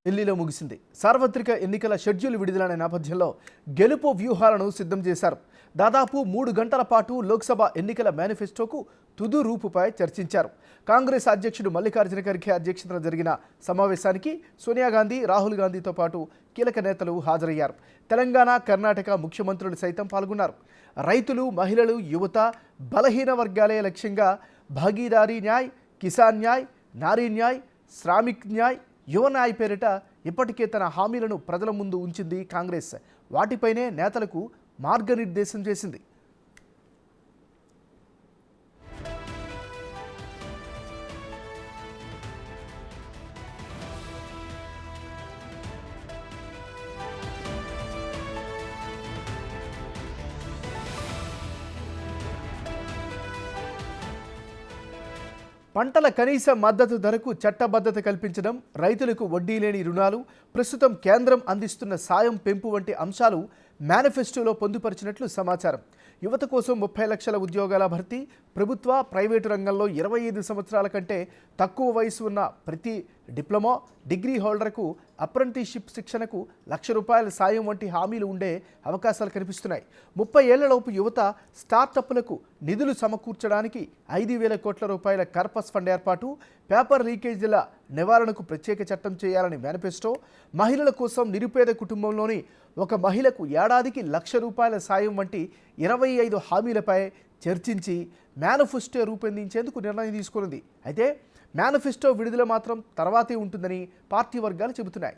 ఢిల్లీలో ముగిసింది. సార్వత్రిక ఎన్నికల షెడ్యూల్ విడుదలైన నేపథ్యంలో గెలుపు వ్యూహాలను సిద్ధం చేశారు. దాదాపు 3 గంటల పాటు లోక్సభ ఎన్నికల మేనిఫెస్టోకు తుది రూపుపై చర్చించారు. కాంగ్రెస్ అధ్యక్షుడు మల్లికార్జున ఖర్గే అధ్యక్షతన జరిగిన సమావేశానికి సోనియా గాంధీ, రాహుల్ గాంధీతో పాటు కీలక నేతలు హాజరయ్యారు. తెలంగాణ, కర్ణాటక ముఖ్యమంత్రులు సైతం పాల్గొన్నారు. రైతులు, మహిళలు, యువత, బలహీన వర్గాలే లక్ష్యంగా భాగీదారీ న్యాయ్, కిసాన్ న్యాయ్, నారీ న్యాయ్, శ్రామిక్ న్యాయ్, యువ న్యాయ్ పేరిట ఇప్పటికే తన హామీలను ప్రజల ముందు ఉంచింది కాంగ్రెస్. వాటిపైనే నేతలకు మార్గనిర్దేశం చేసింది. పంటల కనీస మద్దతు ధరకు చట్టబద్ధత కల్పించడం, రైతులకు వడ్డీ లేని రుణాలు, ప్రస్తుతం కేంద్రం అందిస్తున్న సాయం పెంపు వంటి అంశాలు మేనిఫెస్టోలో పొందుపరిచినట్లు సమాచారం. యువత కోసం 30 లక్షల ఉద్యోగాల భర్తీ, ప్రభుత్వ, ప్రైవేటు రంగంలో 25 సంవత్సరాల కంటే తక్కువ వయసు ఉన్న ప్రతి డిప్లొమా, డిగ్రీ హోల్డర్కు అప్రెంటిస్షిప్ శిక్షణకు ₹1,00,000 సాయం వంటి హామీలు ఉండే అవకాశాలు కనిపిస్తున్నాయి. 30 ఏళ్లలోపు యువత స్టార్టప్లకు నిధులు సమకూర్చడానికి ₹5,000 కోట్ల కార్పస్ ఫండ్ ఏర్పాటు, పేపర్ లీకేజీల నివారణకు ప్రత్యేక చట్టం చేయాలని మేనిఫెస్టో, మహిళల కోసం నిరుపేద కుటుంబంలోని ఒక మహిళకు ఏడాదికి ₹1,00,000 సాయం వంటి 25 హామీలపై చర్చించి మేనిఫెస్టో రూపొందించేందుకు నిర్ణయం తీసుకున్నది. అయితే మేనిఫెస్టో విడుదల మాత్రం తర్వాతే ఉంటుందని పార్టీ వర్గాలు చెబుతున్నాయి.